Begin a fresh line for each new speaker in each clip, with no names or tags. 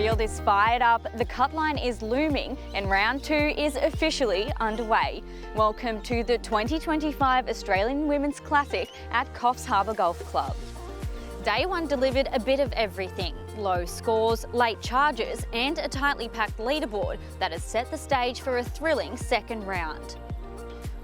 field is fired up, the cut line is looming, and round 2 is officially underway. Welcome to the 2025 Australian Women's Classic at Coffs Harbour Golf Club. Day 1 delivered a bit of everything: low scores, late charges, and a tightly packed leaderboard that has set the stage for a thrilling second round.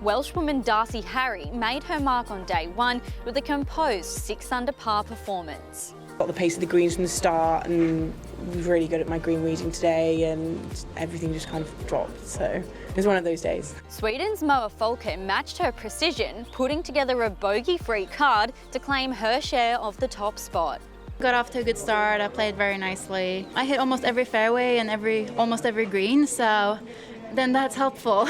Welshwoman Darcy Harry made her mark on day 1 with a composed 6 under par performance.
Got the pace of the greens from the start and was really good at my green reading today, and everything just kind of dropped, so it was one of those days.
Sweden's Moa Folke matched her precision, putting together a bogey-free card to claim her share of the top spot.
Got off to a good start, I played very nicely. I hit almost every fairway and almost every green, so then that's helpful.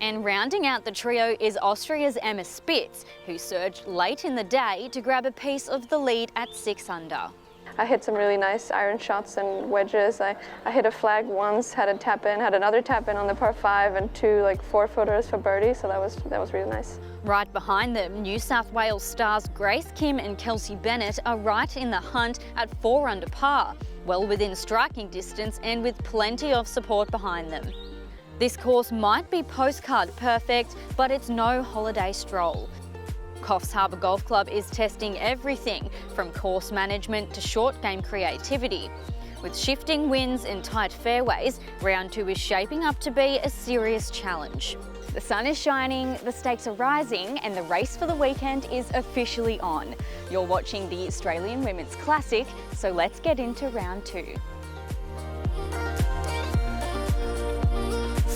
And rounding out the trio is Austria's Emma Spitz, who surged late in the day to grab a piece of the lead at 6 under.
I hit some really nice iron shots and wedges. I hit a flag once, had a tap in, had another tap in on the par 5 and 2 4-footers for birdie, so that was really nice.
Right behind them, New South Wales stars Grace Kim and Kelsey Bennett are right in the hunt at 4 under par, well within striking distance and with plenty of support behind them. This course might be postcard perfect, but it's no holiday stroll. Coffs Harbour Golf Club is testing everything from course management to short game creativity. With shifting winds and tight fairways, round 2 is shaping up to be a serious challenge. The sun is shining, the stakes are rising, and the race for the weekend is officially on. You're watching the Australian Women's Classic, so let's get into round 2.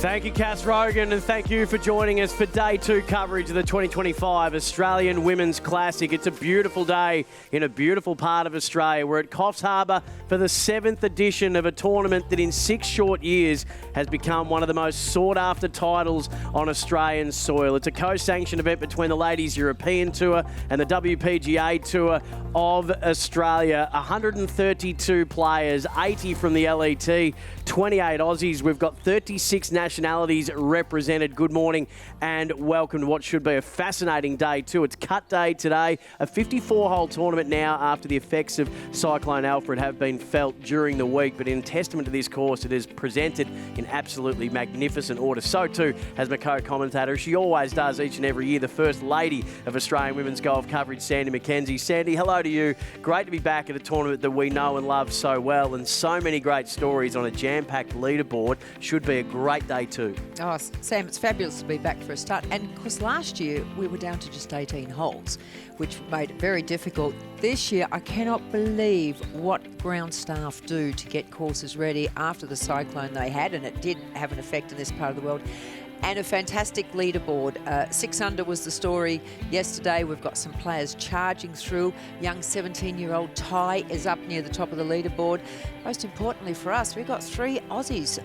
Thank you, Cass Rogan, and thank you for joining us for Day 2 coverage of the 2025 Australian Women's Classic. It's a beautiful day in a beautiful part of Australia. We're at Coffs Harbour for the 7th edition of a tournament that in 6 short years has become one of the most sought-after titles on Australian soil. It's a co-sanctioned event between the Ladies European Tour and the WPGA Tour of Australia. 132 players, 80 from the LET, 28 Aussies. We've got 36 nationalities represented. Good morning and welcome to what should be a fascinating day too. It's cut day today, a 54-hole tournament now after the effects of Cyclone Alfred have been felt during the week, but in testament to this course, it is presented in absolutely magnificent order. So too has my co-commentator, she always does each and every year, the First Lady of Australian Women's Golf coverage, Sandy McKenzie. Sandy, hello to you. Great to be back at a tournament that we know and love so well, and so many great stories on a jam-packed leaderboard. Should be a great day too.
Oh, Sam, it's fabulous to be back for a start. And of course, last year we were down to just 18 holes, which made it very difficult. This year, I cannot believe what ground staff do to get courses ready after the cyclone they had, and it did have an effect in this part of the world. And a fantastic leaderboard. 6 under was the story yesterday. We've got some players charging through. Young 17-year-old Ty is up near the top of the leaderboard. Most importantly for us, we've got 3 Aussies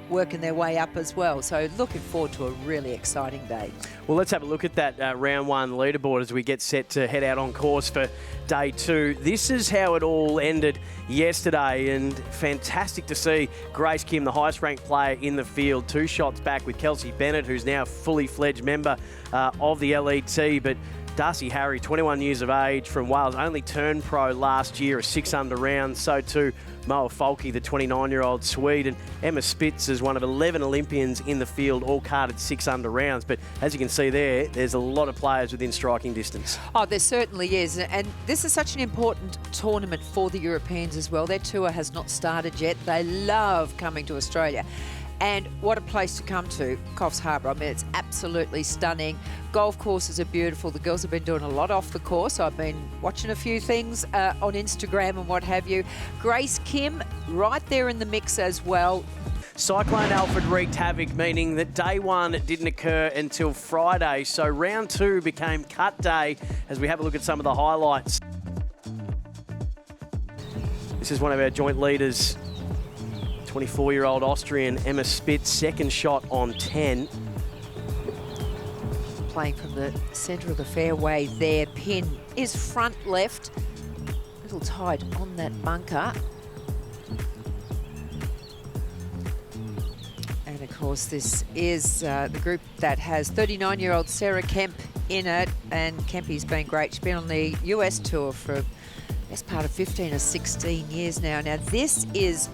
working their way up as well. So looking forward to a really exciting day.
Well, let's have a look at that round 1 leaderboard as we get set to head out on course for day 2. This is how it all ended yesterday, and fantastic to see Grace Kim, the highest ranked player in the field, 2 shots back with Kelsey Bennett, who's now a fully fledged member of the LET, but Darcy Harry, 21 years of age from Wales, only turned pro last year, a 6 under round. So too Moa Folke, the 29-year-old Swede, and Emma Spitz is one of 11 Olympians in the field, all carded 6 under rounds. But as you can see there's a lot of players within striking distance.
Oh, there certainly is. And this is such an important tournament for the Europeans as well. Their tour has not started yet. They love coming to Australia. And what a place to come to, Coffs Harbour. I mean, it's absolutely stunning. Golf courses are beautiful. The girls have been doing a lot off the course. I've been watching a few things on Instagram and what have you. Grace Kim, right there in the mix as well.
Cyclone Alfred wreaked havoc, meaning that day 1 didn't occur until Friday. So round 2 became cut day as we have a look at some of the highlights. This is one of our joint leaders, 24-year-old Austrian Emma Spitz, second shot on 10.
Playing from the centre of the fairway there. Pin is front left. A little tight on that bunker. And of course, this is the group that has 39-year-old Sarah Kemp in it. And Kempy's been great. She's been on the US tour for best part of 15 or 16 years now. Now, this is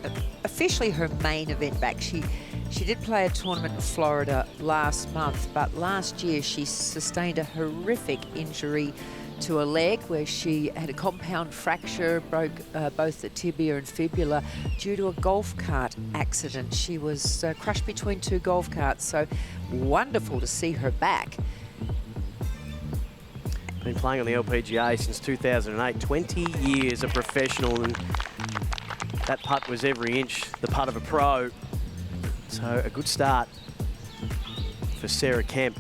officially her main event back. She did play a tournament in Florida last month, but last year she sustained a horrific injury to her leg where she had a compound fracture, broke both the tibia and fibula due to a golf cart accident. She was crushed between two golf carts, so wonderful to see her back.
Been playing on the LPGA since 2008, 20 years a professional, and that putt was every inch the putt of a pro. So a good start for Sarah Kemp.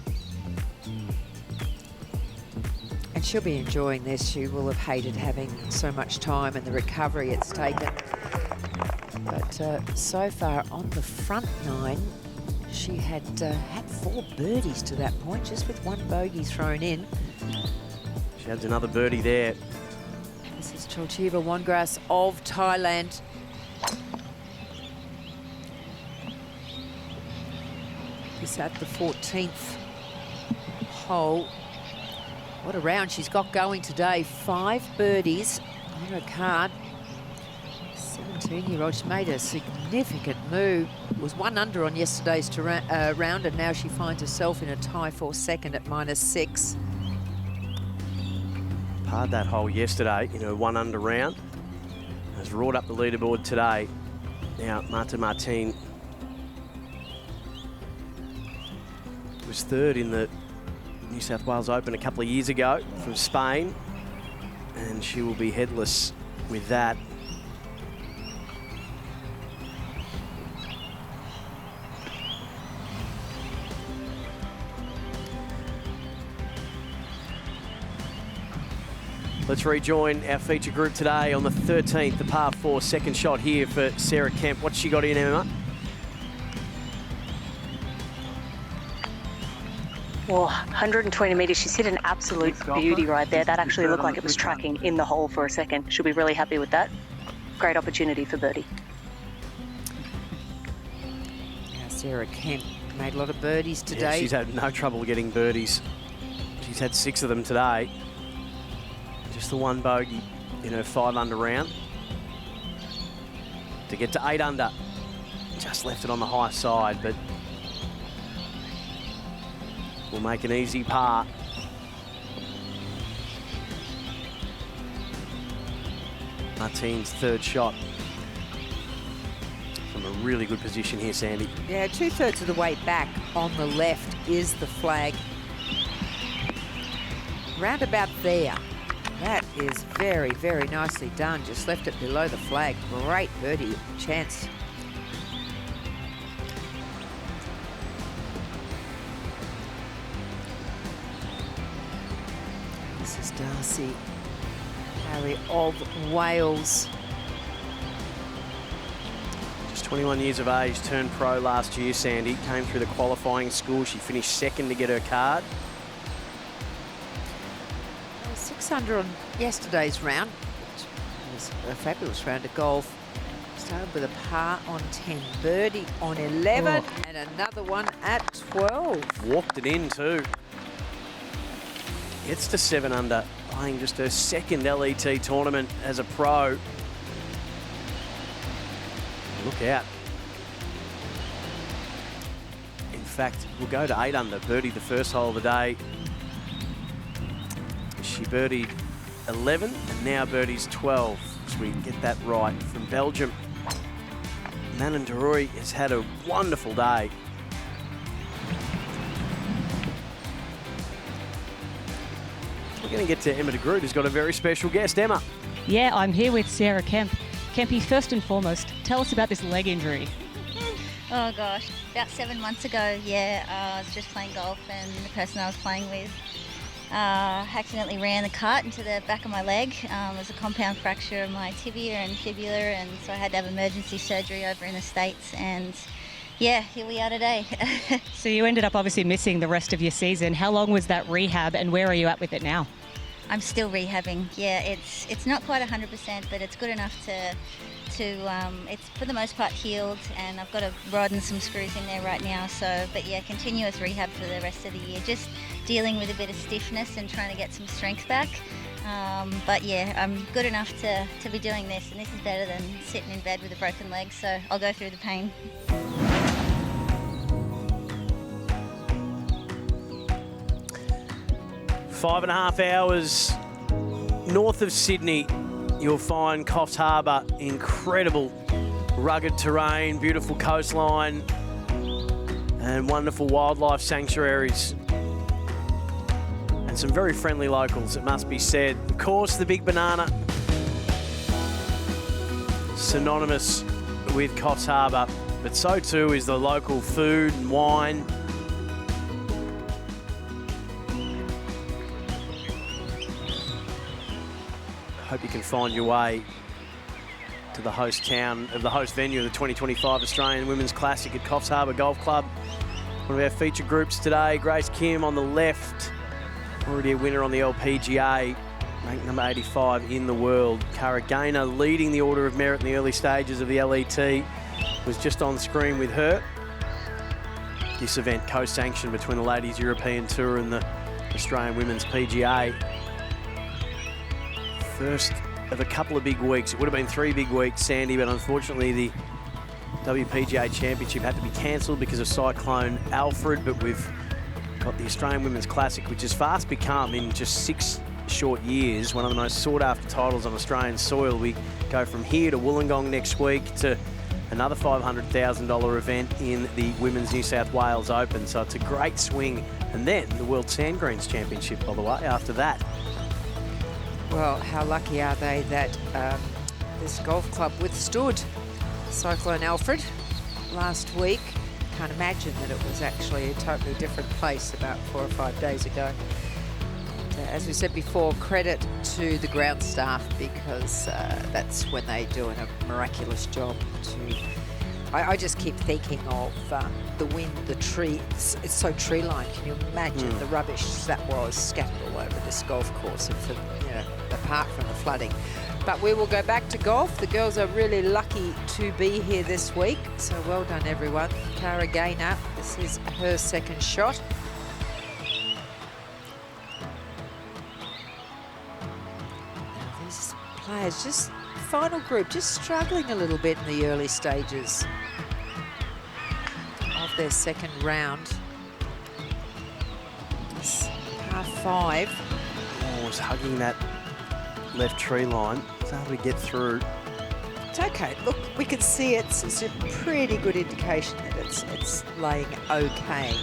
And she'll be enjoying this. She will have hated having so much time and the recovery it's taken. But so far on the front nine, she had 4 birdies to that point, just with 1 bogey thrown in.
She adds another birdie there.
This is Cholcheva Wongras of Thailand. This at the 14th hole. What a round she's got going today. 5 birdies on her card. 17-year-old, she made a significant move. Was 1 under on yesterday's round, and now she finds herself in a tie for second at -6.
Parred that hole yesterday in her 1 under round. Has roared up the leaderboard today. Now, Marta Martin was 3rd in the New South Wales Open a couple of years ago from Spain, and she will be headless with that. Let's rejoin our feature group today on the 13th, the par 4 second shot here for Sarah Kemp. What's she got in, Emma?
Well, 120 metres, she's hit an absolute beauty right there. That actually looked like it was tracking in the hole for a second. She'll be really happy with that. Great opportunity for birdie.
Now Sarah Kemp made a lot of birdies today.
Yeah, she's had no trouble getting birdies. She's had 6 of them today. Just the 1 bogey in her 5 under round. To get to 8 under. Just left it on the high side, but will make an easy par. Martin's 3rd shot. From a really good position here, Sandy.
Yeah, 2/3 of the way back on the left is the flag. Round about there. That is very, very nicely done. Just left it below the flag. Great birdie chance. This is Darcy Harry of Wales.
Just 21 years of age, turned pro last year, Sandy. Came through the qualifying school. She finished 2nd to get her card.
6 under on yesterday's round, which was a fabulous round of golf. Started with a par on 10, birdie on 11, and another one at 12.
Walked it in too. Gets to 7 under, playing just her 2nd LET tournament as a pro. Look out. In fact, we'll go to 8 under, birdie the first hole of the day. She birdied 11 and now birdies 12, so we can get that right. From Belgium, Manon De Roey has had a wonderful day. We're going to get to Emma de Groot, who's got a very special guest. Emma.
Yeah, I'm here with Sarah Kemp. Kempy, first and foremost, tell us about this leg injury.
Oh gosh, about 7 months ago, I was just playing golf, and the person I was playing with accidentally ran the cart into the back of my leg. It was a compound fracture of my tibia and fibula, and so I had to have emergency surgery over in the States, and yeah, here we are today.
So you ended up obviously missing the rest of your season. How long was that rehab, and where are you at with it now?
I'm still rehabbing. Yeah, it's not quite 100%, but it's good enough to it's for the most part healed, and I've got a rod and some screws in there right now. So, but yeah, continuous rehab for the rest of the year. Just dealing with a bit of stiffness and trying to get some strength back. But yeah, I'm good enough to be doing this, and this is better than sitting in bed with a broken leg, so I'll go through the pain.
Five and a half hours north of Sydney, you'll find Coffs Harbour. Incredible rugged terrain, beautiful coastline, and wonderful wildlife sanctuaries. And some very friendly locals, it must be said. Of course, the Big Banana, synonymous with Coffs Harbour, but so too is the local food and wine. Hope you can find your way to the host town of the host venue of the 2025 Australian Women's Classic at Coffs Harbour Golf Club. One of our feature groups today, Grace Kim on the left, already a winner on the LPGA, ranked number 85 in the world. Cara Gainer leading the order of merit in the early stages of the LET, was just on screen with her. This event co-sanctioned between the Ladies European Tour and the Australian Women's PGA. First of a couple of big weeks. It would have been 3 big weeks, Sandy, but unfortunately the WPGA Championship had to be cancelled because of Cyclone Alfred, but we've got the Australian Women's Classic, which has fast become, in just 6 short years, one of the most sought-after titles on Australian soil. We go from here to Wollongong next week to another $500,000 event in the Women's New South Wales Open, so it's a great swing. And then the World Sandgreens Championship, by the way, after that.
Well, how lucky are they that this golf club withstood Cyclone Alfred last week. Can't imagine that it was actually a totally different place about 4 or 5 days ago. And, as we said before, credit to the ground staff, because that's when they do a miraculous job to... I just keep thinking of the wind, the trees. It's so tree-lined. Can you imagine the rubbish that was scattered all over this golf course, and for, you know, apart from the flooding. But we will go back to golf. The girls are really lucky to be here this week, so well done, everyone. Cara Gainer, this is her second shot. Now these players, just final group, just struggling a little bit in the early stages of their second round. It's par 5.
Oh, was hugging that left tree line. It's able to get through.
It's okay. Look, we can see it's a pretty good indication that it's laying okay.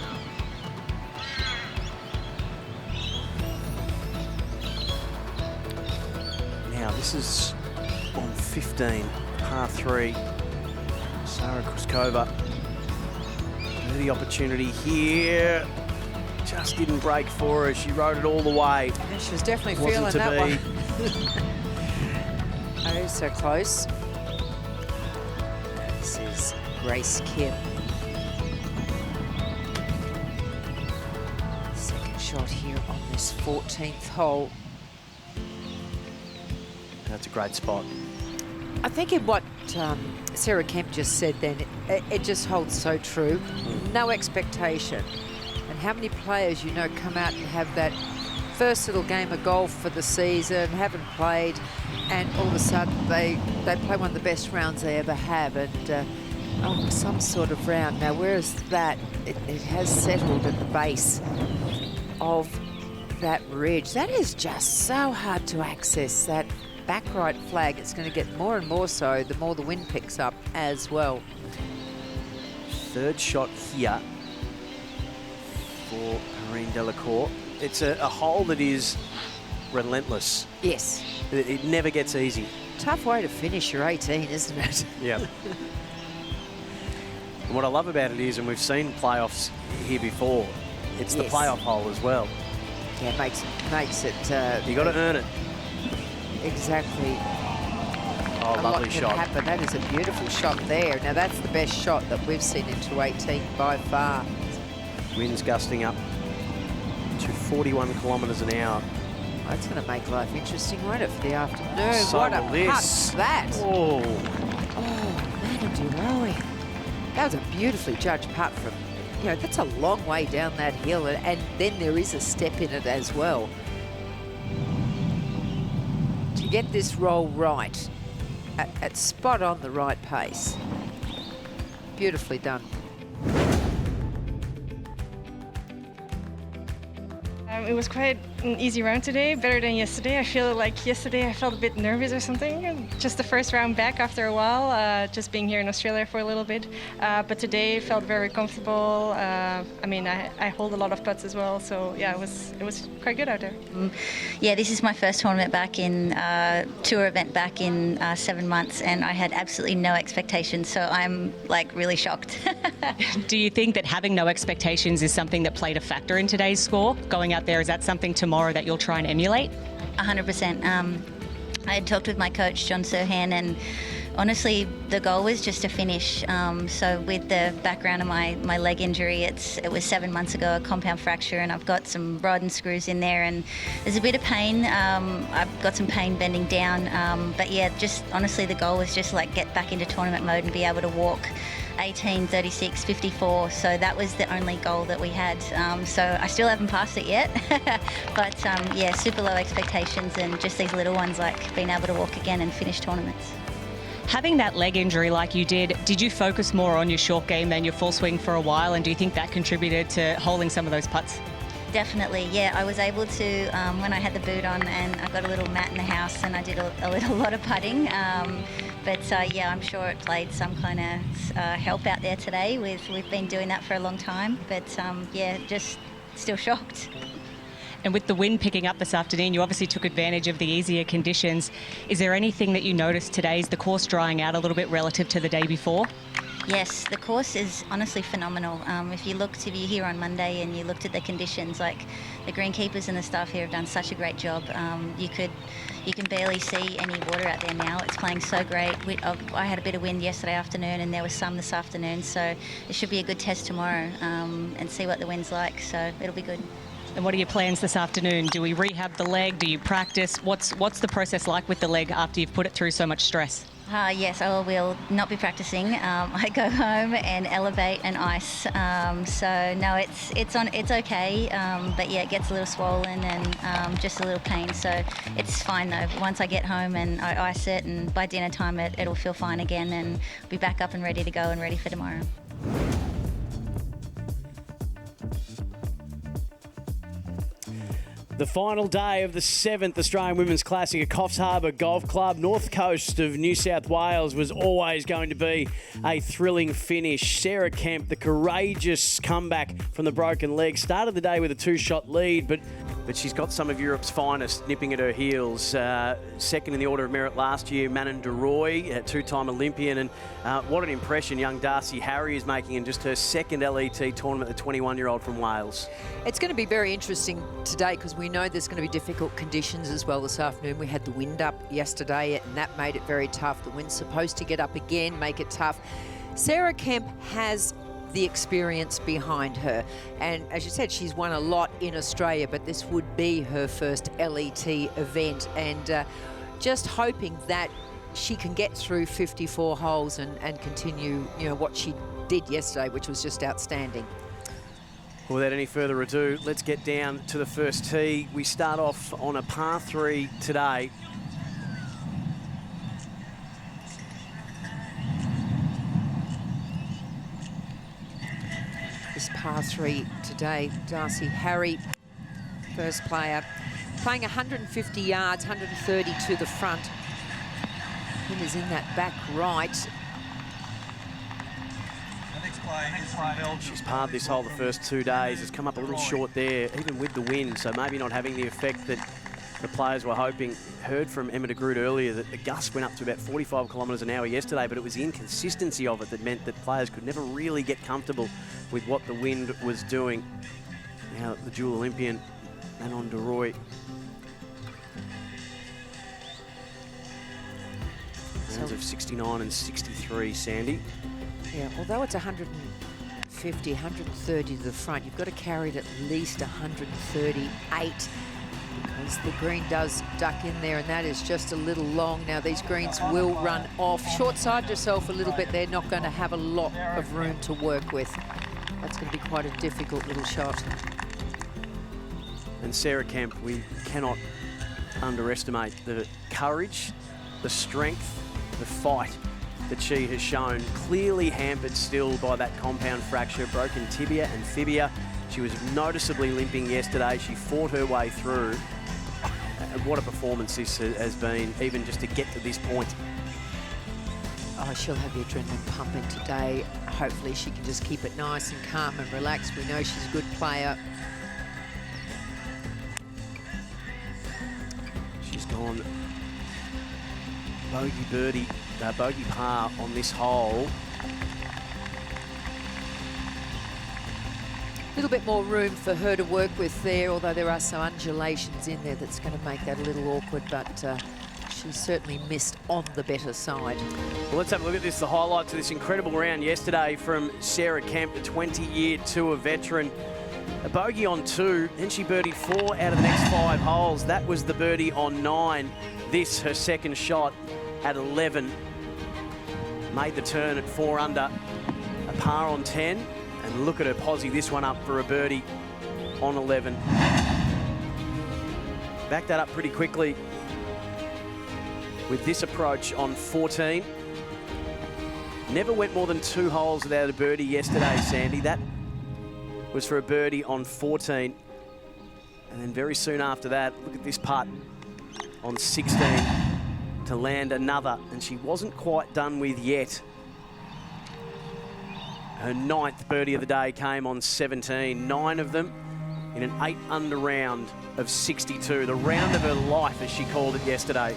Now, this is on 15, par 3. Sarah Kruskova. The opportunity here. Just didn't break for her. She rode it all the way.
Yeah, she was definitely feeling that one. Oh, so close. This is Grace Kemp. Second shot here on this 14th hole.
That's a great spot.
I think in what Sarah Kemp just said then, it just holds so true. No expectation. And how many players, you know, come out and have that first little game of golf for the season, haven't played, and all of a sudden they play one of the best rounds they ever have, and some sort of round. Now, whereas that, it has settled at the base of that ridge. That is just so hard to access, that back right flag. It's going to get more and more so the more the wind picks up as well.
Third shot here for Irene Delacour. It's a hole that is relentless.
Yes.
It never gets easy.
Tough way to finish your 18, isn't it?
Yeah. And what I love about it is, and we've seen playoffs here before, it's the playoff hole as well.
Yeah, it makes it...
you got to earn it.
Exactly.
Oh, lovely shot.
Happen. That is a beautiful shot there. Now, that's the best shot that we've seen into 18 by far.
Wind's gusting up to 41 kilometres an hour.
That's going to make life interesting, won't it, for the afternoon?
So
what a
this.
putt that.
Oh,
Manon De Roey. That was a beautifully judged putt from, you know, that's a long way down that hill, and then there is a step in it as well. to get this roll right, at spot on the right pace. Beautifully done.
It was quite an easy round today, better than yesterday. I feel like yesterday I felt a bit nervous or something. Just the first round back after a while, just being here in Australia for a little bit. But today felt very comfortable. I mean, I hold a lot of putts as well, so yeah, it was quite good out there.
Yeah, this is my first tournament back in tour event back in 7 months, and I had absolutely no expectations, so I'm like really shocked.
Do you think that having no expectations is something that played a factor in today's score? Going out there, is that something tomorrow that you'll try and emulate?
100%. I had talked with my coach, John Serhan, and honestly, the goal was just to finish. So with the background of my leg injury, it was 7 months ago, a compound fracture, and I've got some rod and screws in there, and there's a bit of pain. I've got some pain bending down, but yeah, just honestly, the goal was just like get back into tournament mode and be able to walk 18, 36, 54, so that was the only goal that we had. So I still haven't passed it yet, but yeah, super low expectations and just these little ones like being able to walk again and finish tournaments.
Having that leg injury like you did you focus more on your short game than your full swing for a while, and do you think that contributed to holding some of those putts?
Definitely, yeah. I was able to, when I had the boot on, and I've got a little mat in the house, and I did a lot of putting. But yeah, I'm sure it played some kind of help out there today. We've been doing that for a long time, but yeah, just still shocked.
And with the wind picking up this afternoon, you obviously took advantage of the easier conditions. Is there anything that you noticed today? Is the course drying out a little bit relative to the day before?
Yes, the course is honestly phenomenal. If you're here on Monday and you looked at the conditions, like the greenkeepers and the staff here have done such a great job. You can barely see any water out there now. It's playing so great. I had a bit of wind yesterday afternoon, and there was some this afternoon, so it should be a good test tomorrow and see what the wind's like. So it'll be good.
And what are your plans this afternoon? Do we rehab the leg? Do you practice? What's the process like with the leg after you've put it through so much stress?
Yes, I will not be practicing. I go home and elevate and ice. So no, it's okay. But yeah, it gets a little swollen and just a little pain. So it's fine though. Once I get home and I ice it, and by dinner time it'll feel fine again, and be back up and ready to go and ready for tomorrow.
The final day of the 7th Australian Women's Classic at Coffs Harbour Golf Club, north coast of New South Wales, was always going to be a thrilling finish. Sarah Kemp, the courageous comeback from the broken leg, started the day with a 2-shot lead, but she's got some of Europe's finest nipping at her heels. Second in the order of merit last year, Manon De Roey, a 2-time Olympian, and what an impression young Darcy Harry is making in just her second LET tournament, the 21-year-old from Wales.
It's going to be very interesting today because we know there's going to be difficult conditions as well this afternoon. We had the wind up yesterday and that made it very tough. The wind's supposed to get up again, make it tough. Sarah Kemp has the experience behind her, and as you said, she's won a lot in Australia, but this would be her first LET event, and just hoping that she can get through 54 holes and continue, what she did yesterday, which was just outstanding.
Without any further ado, let's get down to the first tee. We start off on a par 3 today.
This par 3 today, Darcy Harry, first player, playing 150 yards, 130 to the front. Pin is in that back right.
She's parred this hole the first 2 days. Has come up a little short there, even with the wind, so maybe not having the effect that the players were hoping. Heard from Emma de Groot earlier that the gust went up to about 45 kilometres an hour yesterday, but it was the inconsistency of it that meant that players could never really get comfortable with what the wind was doing. Now the dual Olympian, Manon De Roey. Rounds of 69 and 63, Sandy.
Yeah, although it's 150, 130 to the front, you've got to carry it at least 138 because the green does duck in there, and that is just a little long. Now these greens will run off. Short-side yourself a little bit. They're not going to have a lot of room to work with. That's going to be quite a difficult little shot.
And Sarah Kemp, we cannot underestimate the courage, the strength, the fight that she has shown. Clearly hampered still by that compound fracture, broken tibia and fibia. She was noticeably limping yesterday. She fought her way through. And what a performance this has been, even just to get to this point.
Oh, she'll have the adrenaline pumping today. Hopefully she can just keep it nice and calm and relaxed. We know she's a good player.
She's gone bogey par on this hole.
A little bit more room for her to work with there, although there are some undulations in there that's going to make that a little awkward, but she certainly missed on the better side.
Well, let's have a look at this, the highlights of this incredible round yesterday from Sarah Kemp, the 20-year tour veteran. A bogey on 2, then she birdied 4 out of the next 5 holes. That was the birdie on 9. This, her second shot at 11. Made the turn at 4 under, a par on 10. And look at her posse this one up for a birdie on 11. Back that up pretty quickly with this approach on 14. Never went more than 2 holes without a birdie yesterday, Sandy. That was for a birdie on 14. And then very soon after that, look at this putt on 16 to land another. And she wasn't quite done with yet. Her 9th birdie of the day came on 17, 9 of them in an 8 under round of 62. The round of her life, as she called it yesterday.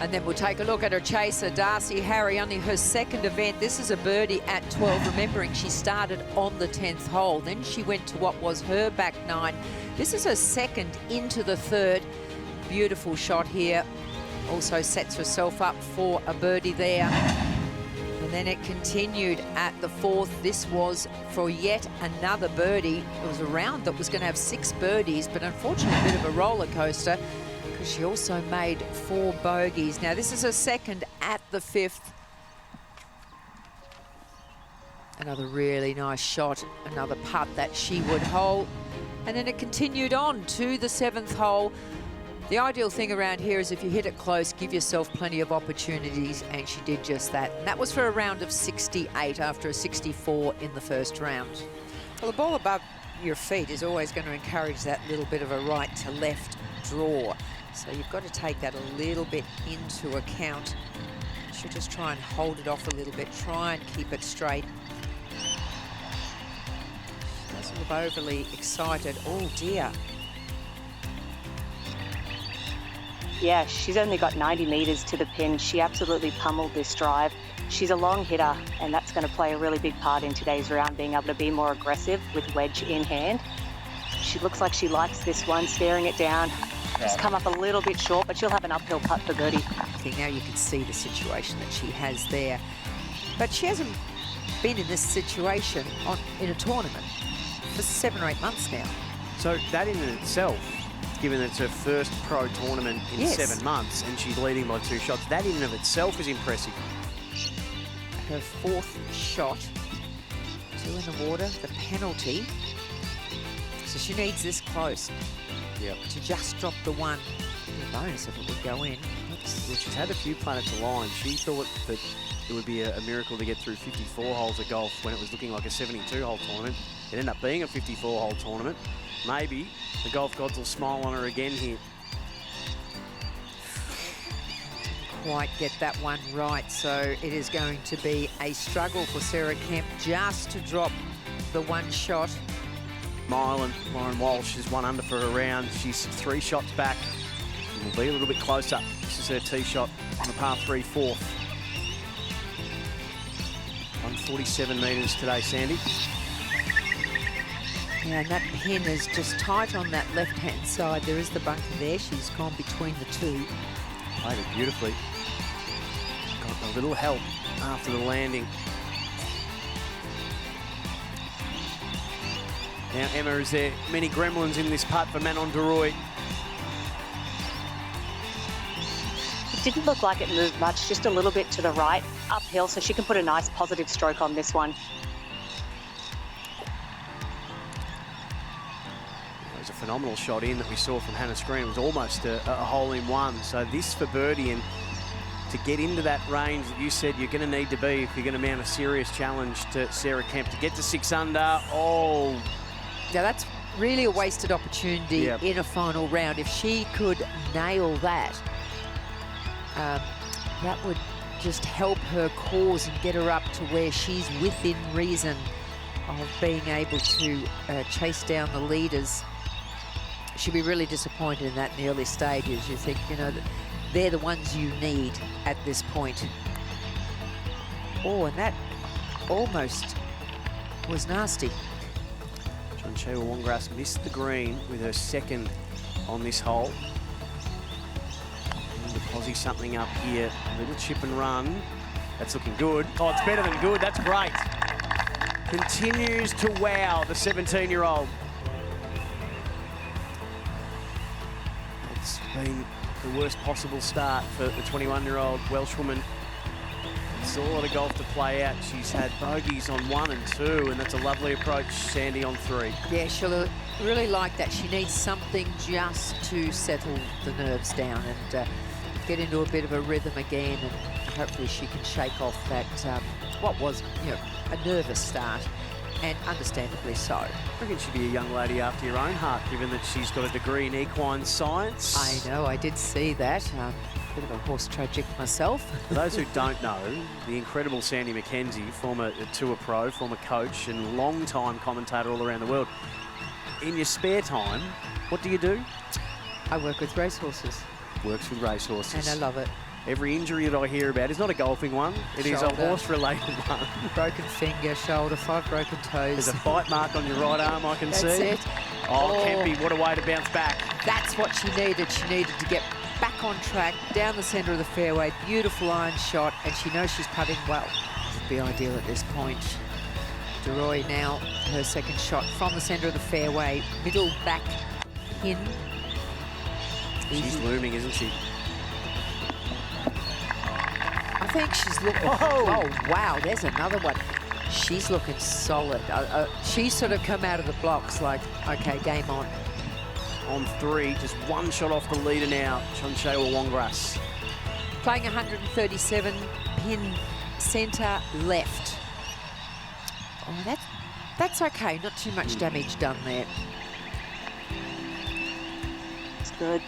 And then we'll take a look at her chaser, Darcy Harry, only her 2nd event. This is a birdie at 12, remembering she started on the 10th hole. Then she went to what was her back 9. This is her 2nd into the 3rd. Beautiful shot here. Also sets herself up for a birdie there. And then it continued at the 4th. This was for yet another birdie. It was a round that was going to have 6 birdies, but unfortunately a bit of a roller coaster because she also made 4 bogeys. Now this is her 2nd at the 5th. Another really nice shot, another putt that she would hold. And then it continued on to the 7th hole. The ideal thing around here is if you hit it close, give yourself plenty of opportunities, and she did just that. And that was for a round of 68 after a 64 in the first round. Well, the ball above your feet is always going to encourage that little bit of a right to left draw. So you've got to take that a little bit into account. You should just try and hold it off a little bit, try and keep it straight. She doesn't look overly excited. Oh dear.
Yeah, she's only got 90 metres to the pin. She absolutely pummeled this drive. She's a long hitter, and that's going to play a really big part in today's round, being able to be more aggressive with wedge in hand. She looks like she likes this one, staring it down. Just come up a little bit short, but she'll have an uphill putt for birdie.
Okay, now you can see the situation that she has there. But she hasn't been in this situation in a tournament for 7 or 8 months now.
So that in itself, given it's her first pro tournament in 7 months and she's leading by 2 shots, that in and of itself is impressive.
Her 4th shot, 2 in the water, the penalty. So she needs this close to just drop the 1. The bonus if it would go in.
Well, she's had a few planets aligned. She thought that it would be a miracle to get through 54 holes of golf when it was looking like a 72-hole tournament. It ended up being a 54-hole tournament. Maybe the golf gods will smile on her again here.
Didn't quite get that one right, so it is going to be a struggle for Sarah Kemp just to drop the 1 shot.
Lauren Walsh is 1 under for her round. She's 3 shots back and will be a little bit closer. This is her tee shot on the par 3 4th. 147 metres today, Sandy.
Yeah, and that pin is just tight on that left-hand side. There is the bunker there. She's gone between the 2.
Played it beautifully. Got a little help after the landing. Now, Emma, is there many gremlins in this putt for Manon De Roey?
It didn't look like it moved much, just a little bit to the right, uphill, so she can put a nice positive stroke on this one.
There's a phenomenal shot in that we saw from Hannah Screen. It was almost a hole-in-one. So this for birdie, and to get into that range that you said you're going to need to be if you're going to mount a serious challenge to Sarah Kemp to get to 6 under. Oh.
Now that's really a wasted opportunity in a final round. If she could nail that, that would just help her cause and get her up to where she's within reason of being able to chase down the leaders. She'd be really disappointed in that in the early stages. You think, you know, that they're the ones you need at this point. Oh, and that almost was nasty.
Cholcheva Wongras missed the green with her second on this hole. And deposit something up here. A little chip and run. That's looking good. Oh, it's better than good. That's great. Continues to wow the 17-year-old. It's been the worst possible start for the 21-year-old Welshwoman. Still a lot of golf to play out. She's had bogeys on 1 and 2, and that's a lovely approach, Sandy, on 3.
Yeah, she'll really like that. She needs something just to settle the nerves down and get into a bit of a rhythm again, and hopefully she can shake off that, what was, you know, a nervous start, and understandably so.
I reckon she'd be a young lady after your own heart, given that she's got a degree in equine science.
I know, I did see that. Bit of a horse tragic myself.
For those who don't know, the incredible Sandy McKenzie, former tour pro, former coach, and long-time commentator all around the world. In your spare time, what do you do?
I work with racehorses.
Works with racehorses.
And I love it.
Every injury that I hear about is not a golfing one. It is a horse-related one.
Broken finger, shoulder, 5 broken toes.
There's a bite mark on your right arm, I can see.
That's it.
Oh, Kempy, what a way to bounce back.
That's what she needed. She needed to get back on track, down the centre of the fairway. Beautiful iron shot, and she knows she's putting well. It'd be ideal at this point. De Roey now, her second shot from the centre of the fairway. Middle back pin.
She's looming, isn't she?
I think she's looking... Oh, wow, there's another one. She's looking solid. She's sort of come out of the blocks like, OK, game on.
On 3, just 1 shot off the leader now, Cholcheva Wongras.
Playing 137, pin centre left. Oh, that's OK, not too much damage done there.
It's good.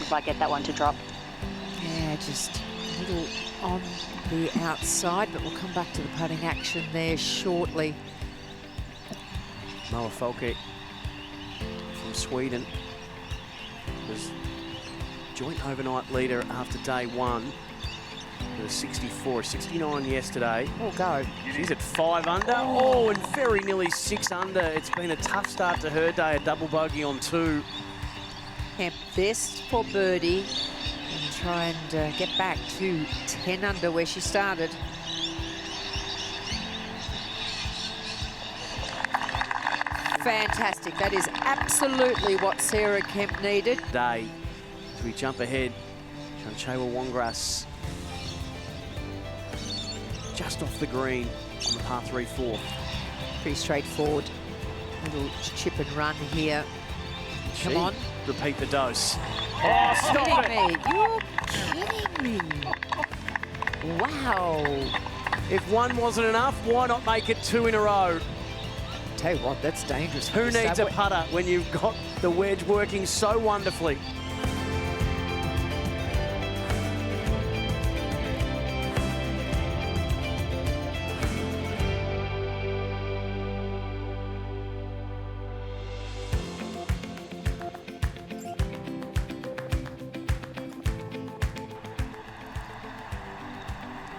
If I get that one to drop.
Yeah, just a little on the outside, but we'll come back to the putting action there shortly.
Moa Folke from Sweden was joint overnight leader after day 1 with a 64, 69 yesterday.
Oh, go.
She's at 5 under. Oh, and very nearly 6 under. It's been a tough start to her day, a double bogey on 2.
Kemp this for birdie and try and get back to 10 under where she started. Fantastic. That is absolutely what Sarah Kemp needed.
Day, as we jump ahead, Cholcheva Wongras just off the green on the par 3-4.
Pretty straightforward. Little chip and run here. Come on.
Repeat the dose.
Oh, stop it. You're kidding me. Wow.
If 1 wasn't enough, why not make it 2 in a row?
Tell you what, that's dangerous.
Who needs a putter when you've got the wedge working so wonderfully?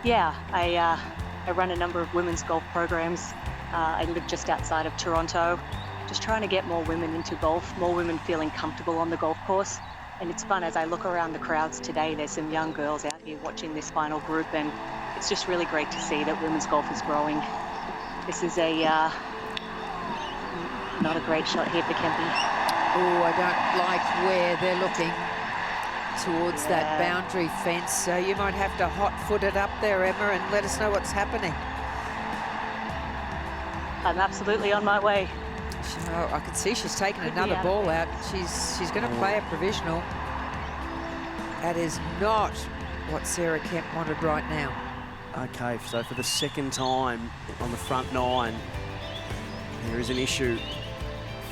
Yeah, I run a number of women's golf programs. I live just outside of Toronto, just trying to get more women into golf, more women feeling comfortable on the golf course. And it's fun as I look around the crowds today, there's some young girls out here watching this final group, and it's just really great to see that women's golf is growing. This is not a great shot here for Kempy.
Oh, I don't like where they're looking towards that boundary fence. So you might have to hot-foot it up there, Emma, and let us know what's happening.
I'm absolutely on my way.
Oh, I can see she's taken another ball out. She's going to play a provisional. That is not what Sarah Kemp wanted right now.
Okay, so for the second time on the front nine, there is an issue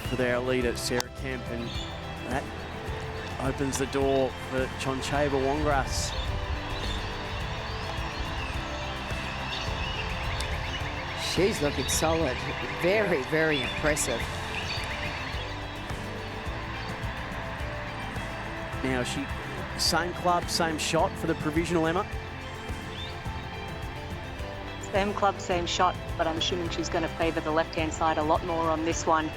for our leader, Sarah Kemp, and that opens the door for Cholcheva Wongras.
She's looking solid. Very, very impressive.
Now, same club, same shot for the provisional, Emma?
Same club, same shot, but I'm assuming she's going to favour the left-hand side a lot more on this one.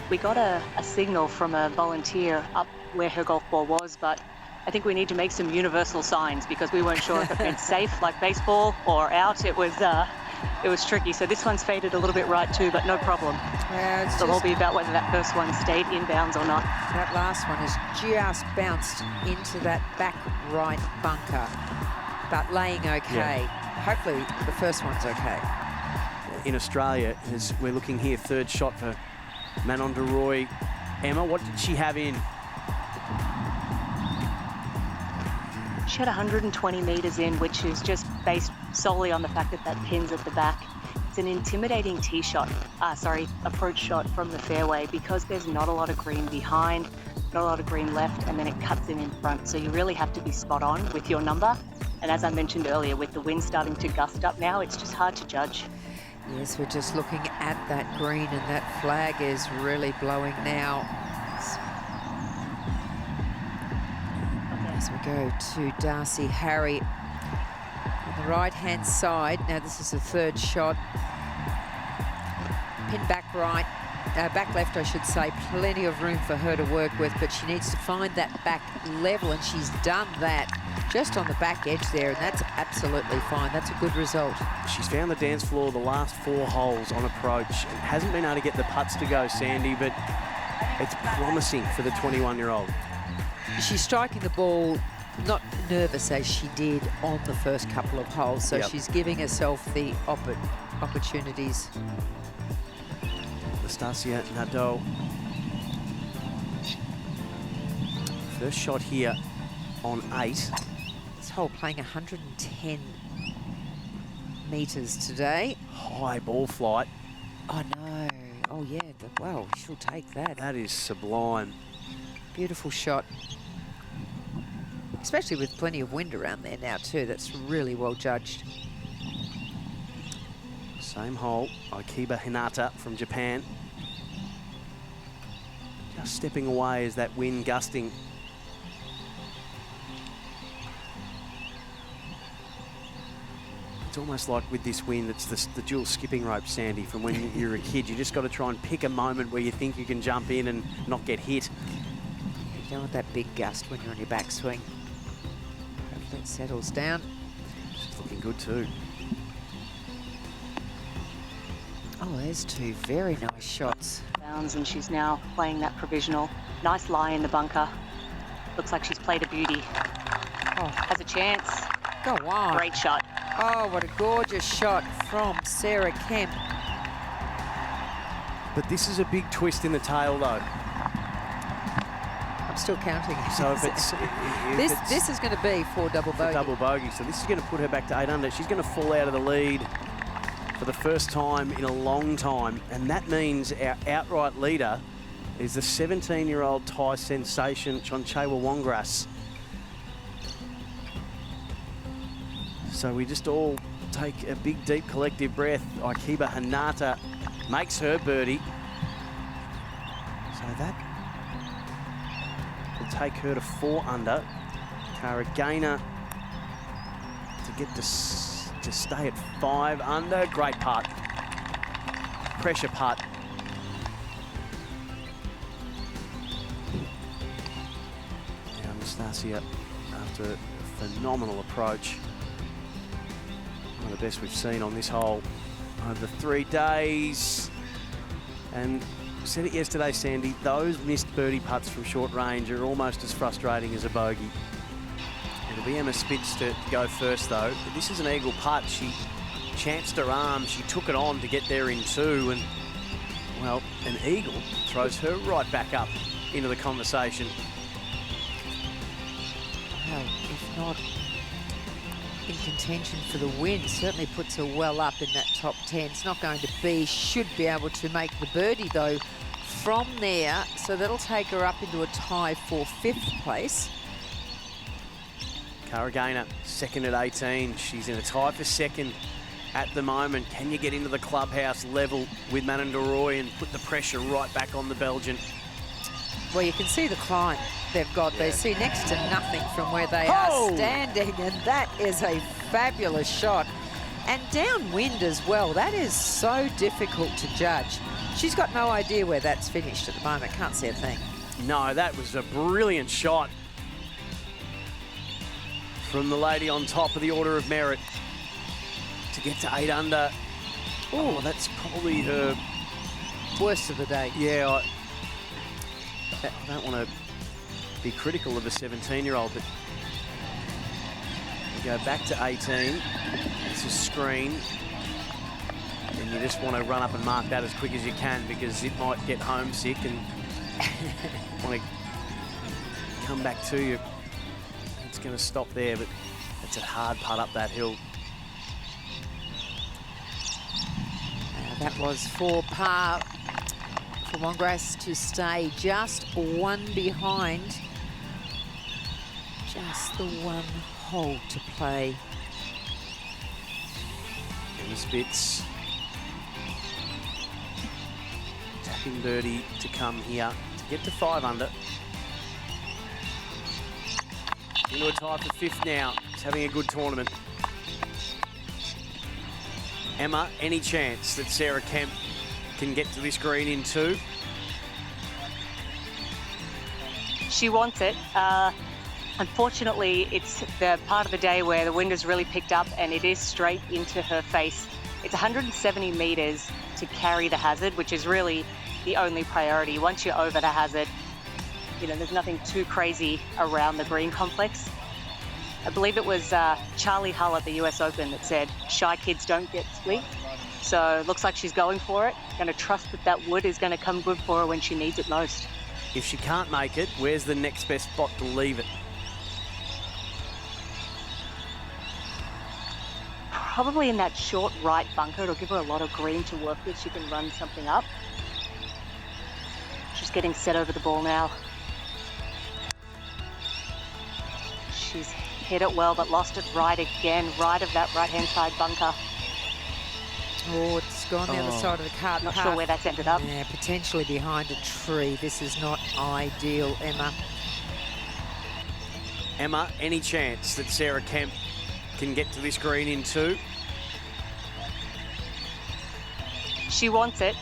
We got a signal from a volunteer up where her golf ball was, but I think we need to make some universal signs because we weren't sure if it meant safe, like baseball, or out. It was tricky. So this one's faded a little bit right too, but no problem.
Yeah,
It'll all be about whether that first one stayed inbounds or not.
That last one has just bounced into that back right bunker, but laying okay.
Yeah.
Hopefully the first one's okay.
In Australia, as we're looking here, third shot for Manon De Roey. Emma, what did she have in?
She had 120 metres in, which is just based solely on the fact that that pin's at the back. It's an intimidating approach shot from the fairway because there's not a lot of green behind, not a lot of green left, and then it cuts in front. So you really have to be spot on with your number. And as I mentioned earlier, with the wind starting to gust up now, it's just hard to judge.
Yes, we're just looking at that green, and that flag is really blowing now. As we go to Darcy Harry on the right-hand side. Now this is the third shot. Pin back right, back left, I should say. Plenty of room for her to work with, but she needs to find that back level, and she's done that just on the back edge there, and that's absolutely fine. That's a good result.
She's found the dance floor the last 4 holes on approach and hasn't been able to get the putts to go, Sandy, but it's promising for the 21-year-old.
She's striking the ball not nervous as she did on the first couple of holes, so she's giving herself the opportunities.
Nastasia Nadeau. First shot here on 8.
This hole playing 110 metres today.
High ball flight.
Oh no. Oh yeah, wow, she'll take that.
That is sublime.
Beautiful shot. Especially with plenty of wind around there now too. That's really well judged.
Same hole, Akiba Hinata from Japan. Just stepping away as that wind gusting. It's almost like with this wind, it's the dual skipping rope, Sandy, from when you're a kid. You just got to try and pick a moment where you think you can jump in and not get hit.
You don't want that big gust when you're on your backswing. Hopefully it settles down.
It's looking good too.
Oh, there's 2 very nice shots.
And she's now playing that provisional. Nice lie in the bunker. Looks like she's played a beauty. Oh, has a chance.
Go on.
Great shot.
Oh, what a gorgeous shot from Sarah Kemp.
But this is a big twist in the tail, though.
I'm still counting.
So if it's...
This is going to be 4 double bogey.
Double bogey. So this is going to put her back to 8 under. She's going to fall out of the lead for the first time in a long time. And that means our outright leader is the 17-year-old Thai sensation, Cholcheva Wongras. So we just all take a big, deep collective breath. Akiba Hinata makes her birdie. So that will take her to 4 under. Cara Gainer to get to stay at 5 under. Great putt. Pressure putt. Now Nastasia, after a phenomenal approach. One of the best we've seen on this hole over the 3 days. And I said it yesterday, Sandy, those missed birdie putts from short range are almost as frustrating as a bogey. It'll be Emma Spitz to go first, though. But this is an eagle putt. She chanced her arm. She took it on to get there in 2. And, well, an eagle throws her right back up into the conversation.
Well, if not in contention for the win, certainly puts her well up in that top 10. It's not going to be, should be able to make the birdie though from there, so that'll take her up into a tie for 5th place.
Cara Gainer, second at 18. She's in a tie for second at the moment. Can you get into the clubhouse level with Manon De Roey and put the pressure right back on the Belgian?
Well, you can see the climb they've got. They see next to nothing from where they are standing, and that is a fabulous shot. And downwind as well. That is so difficult to judge. She's got no idea where that's finished at the moment. Can't see a thing.
No, that was a brilliant shot from the lady on top of the order of merit to get to 8 under. Oh, that's probably her
worst of the day.
Yeah, I don't want to be critical of a 17-year-old, but you go back to 18. It's a screen, and you just want to run up and mark that as quick as you can because it might get homesick and want to come back to you. It's going to stop there, but it's a hard putt up that hill.
That was for par for Wongras to stay just one behind. Just the one hole to play.
And the Spitz. Tapping birdie to come here to get to 5 under. Into a tie for 5th now. He's having a good tournament. Emma, any chance that Sarah Kemp can get to this green in 2?
She wants it. Unfortunately, it's the part of the day where the wind has really picked up and it is straight into her face. It's 170 metres to carry the hazard, which is really the only priority. Once you're over the hazard, you know, there's nothing too crazy around the green complex. I believe it was Charlie Hull at the US Open that said, shy kids don't get split. So it looks like she's going for it. Going to trust that that wood is going to come good for her when she needs it most.
If she can't make it, where's the next best spot to leave it?
Probably in that short right bunker. It'll give her a lot of green to work with. She can run something up. She's getting set over the ball now. She's hit it well, but lost it right again, right of that right-hand side bunker.
Oh, it's gone the other side of the cart.
Not sure where that's ended up.
Yeah, potentially behind a tree. This is not ideal, Emma.
Emma, any chance that Sarah Kemp can get to this green in 2?
She wants it.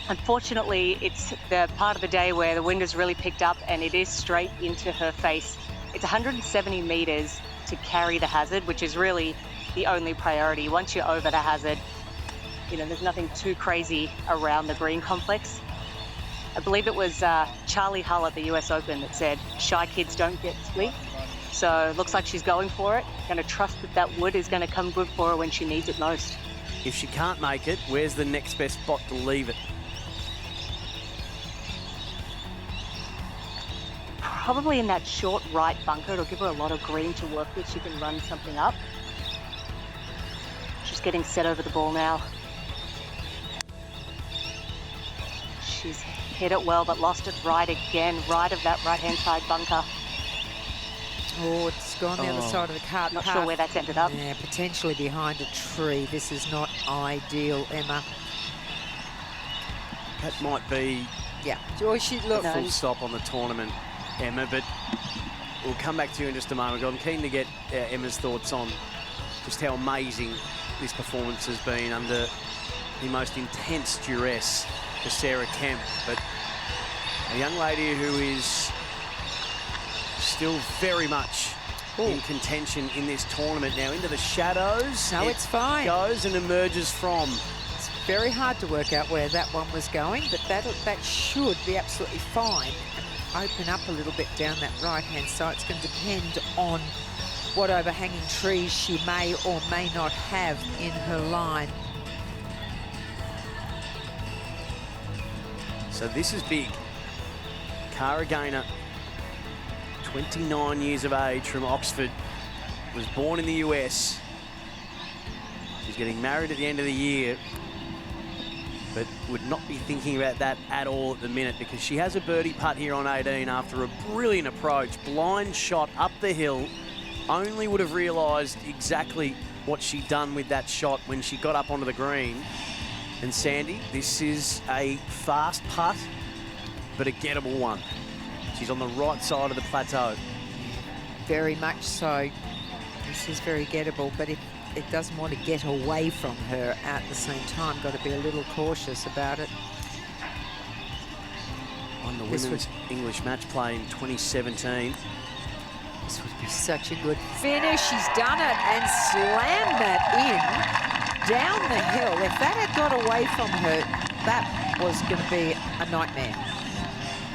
Unfortunately, it's the part of the day where the wind has really picked up and it is straight into her face. It's 170 metres to carry the hazard, which is really the only priority. Once you're over the hazard, you know, there's nothing too crazy around the green complex. I believe it was Charlie Hull at the US Open that said, shy kids don't get split. So it looks like she's going for it. Going to trust that that wood is going to come good for her when she needs it most.
If she can't make it, where's the next best spot to leave it?
Probably in that short right bunker. It'll give her a lot of green to work with. She can run something up. She's getting set over the ball now. She's hit it well, but lost it right again, right of that right-hand side bunker.
Oh, it's gone the other side of the cart.
Not sure where that's ended up.
Yeah, potentially behind a tree. This is not ideal, Emma.
That might be full stop on the tournament, Emma, but we'll come back to you in just a moment. I'm keen to get Emma's thoughts on just how amazing this performance has been under the most intense duress for Sarah Kemp, but a young lady who is still very much in contention in this tournament. Now into the shadows.
No, it's fine.
Goes and emerges from.
It's very hard to work out where that one was going, but that should be absolutely fine. And open up a little bit down that right-hand side. It's going to depend on what overhanging trees she may or may not have in her line.
So this is big. Cara Gainer, 29 years of age, from Oxford, was born in the US. She's getting married at the end of the year, but would not be thinking about that at all at the minute, because she has a birdie putt here on 18 after a brilliant approach. Blind shot up the hill. Only would have realised exactly what she'd done with that shot when she got up onto the green. And Sandy, this is a fast putt, but a gettable one. She's on the right side of the plateau.
Very much so. This is very gettable, but it doesn't want to get away from her at the same time. Got to be a little cautious about it.
On the women's English match play in 2017.
This would be such a good finish. She's done it and slammed that in down the hill. If that had got away from her, that was going to be a nightmare.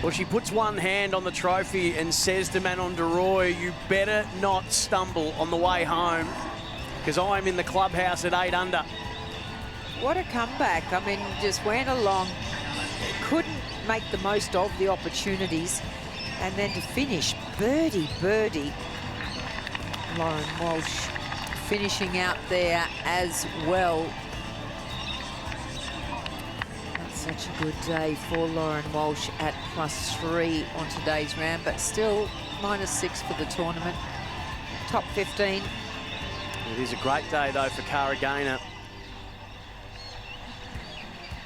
Well, she puts one hand on the trophy and says to Manon De Roey, you better not stumble on the way home, because I'm in the clubhouse at 8 under.
What a comeback. I mean, just went along, couldn't make the most of the opportunities, and then to finish birdie. Lauren Walsh finishing out there as well. That's such a good day for Lauren Walsh at +3 on today's round, but still -6 for the tournament. Top 15.
It is a great day, though, for Cara Gainer.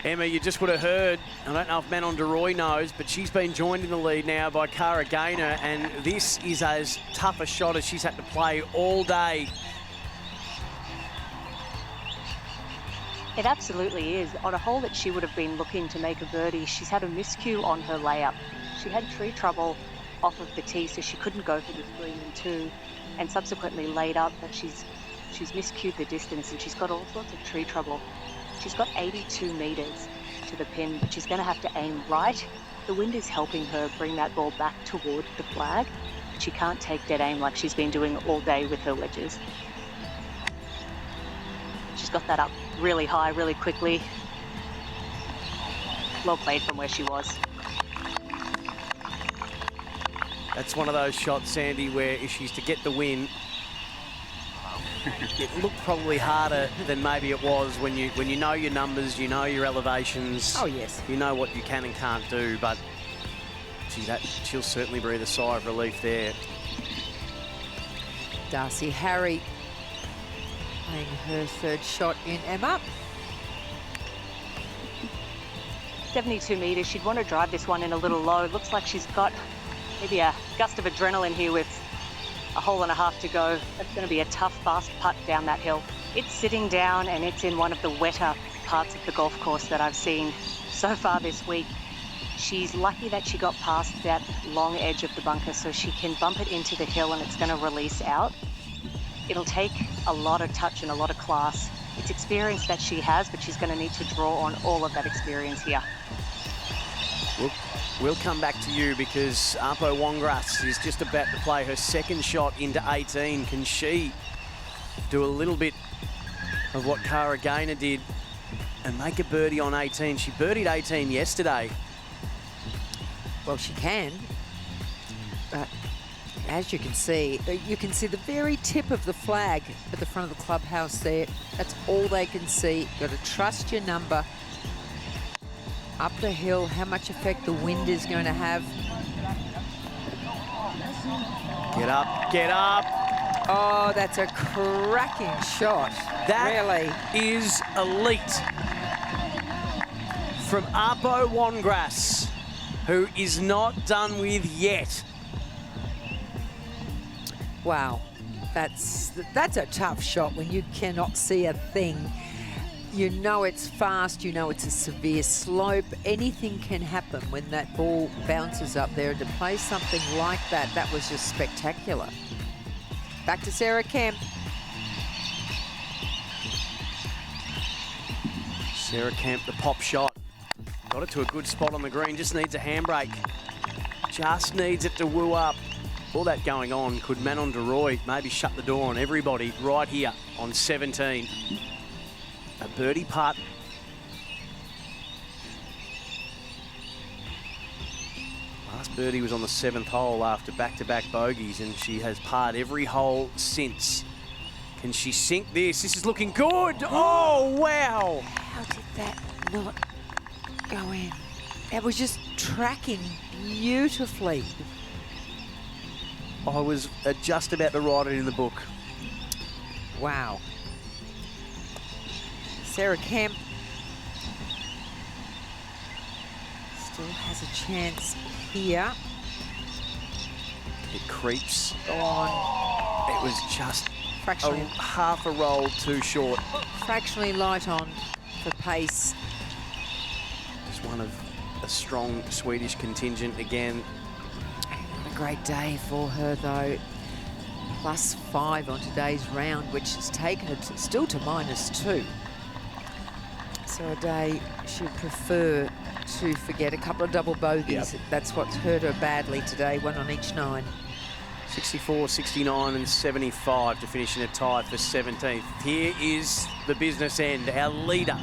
Emma, you just would have heard, I don't know if Manon De Roey knows, but she's been joined in the lead now by Cara Gainer, and this is as tough a shot as she's had to play all day.
It absolutely is. On a hole that she would have been looking to make a birdie, she's had a miscue on her layup. She had tree trouble off of the tee, so she couldn't go for this green in 2, and subsequently laid up, but she's miscued the distance, and she's got all sorts of tree trouble. She's got 82 metres to the pin, but she's going to have to aim right. The wind is helping her bring that ball back toward the flag. She can't take dead aim like she's been doing all day with her wedges. She's got that up really high, really quickly. Well played from where she was.
That's one of those shots, Sandy, where if she's to get the win, it looked probably harder than maybe it was when you know your numbers, you know your elevations.
Oh, yes.
You know what you can and can't do, but she'll certainly breathe a sigh of relief there.
Darcy Harry playing her third shot in, Emma.
72 metres. She'd want to drive this one in a little low. Looks like she's got maybe a gust of adrenaline here with a hole and a half to go. That's going to be a tough, fast putt down that hill. It's sitting down, and it's in one of the wetter parts of the golf course that I've seen so far this week. She's lucky that she got past that long edge of the bunker, so she can bump it into the hill and it's going to release out. It'll take a lot of touch and a lot of class. It's experience that she has, but she's going to need to draw on all of that experience here.
We'll come back to you, because Cholcheva Wongras is just about to play her second shot into 18. Can she do a little bit of what Cara Gainer did and make a birdie on 18? She birdied 18 yesterday.
Well, she can, but as you can see the very tip of the flag at the front of the clubhouse there. That's all they can see. Got to trust your number. Up the hill, how much effect the wind is going to have.
Get up, get up.
Oh, that's a cracking shot.
That
really
is elite from Cholcheva Wongras, who is not done with yet.
Wow, that's a tough shot when you cannot see a thing. You know it's fast, you know it's a severe slope. Anything can happen when that ball bounces up there. To play something like that, that was just spectacular. Back to Sarah Kemp.
Sarah Kemp, the pop shot. Got it to a good spot on the green, just needs a handbrake. Just needs it to woo up. All that going on, could Manon De Roey maybe shut the door on everybody right here on 17? A birdie putt. Last birdie was on the 7th hole after back-to-back bogeys, and she has parred every hole since. Can she sink this? This is looking good. Oh, wow.
How did that not go in? It was just tracking beautifully.
I was just about to write it in the book.
Wow. Sarah Kemp still has a chance here.
It creeps
on.
It was just
Fractionally,
half a roll too short.
fractionally light on for pace.
Just one of a strong Swedish contingent again.
Not a great day for her though. +5 on today's round, which has taken it still to -2. So a day she'd prefer to forget. A couple of double bogeys.
Yep.
That's what's hurt her badly today, 1 on each 9.
64, 69 and 75 to finish in a tie for 17th. Here is the business end. Our leader,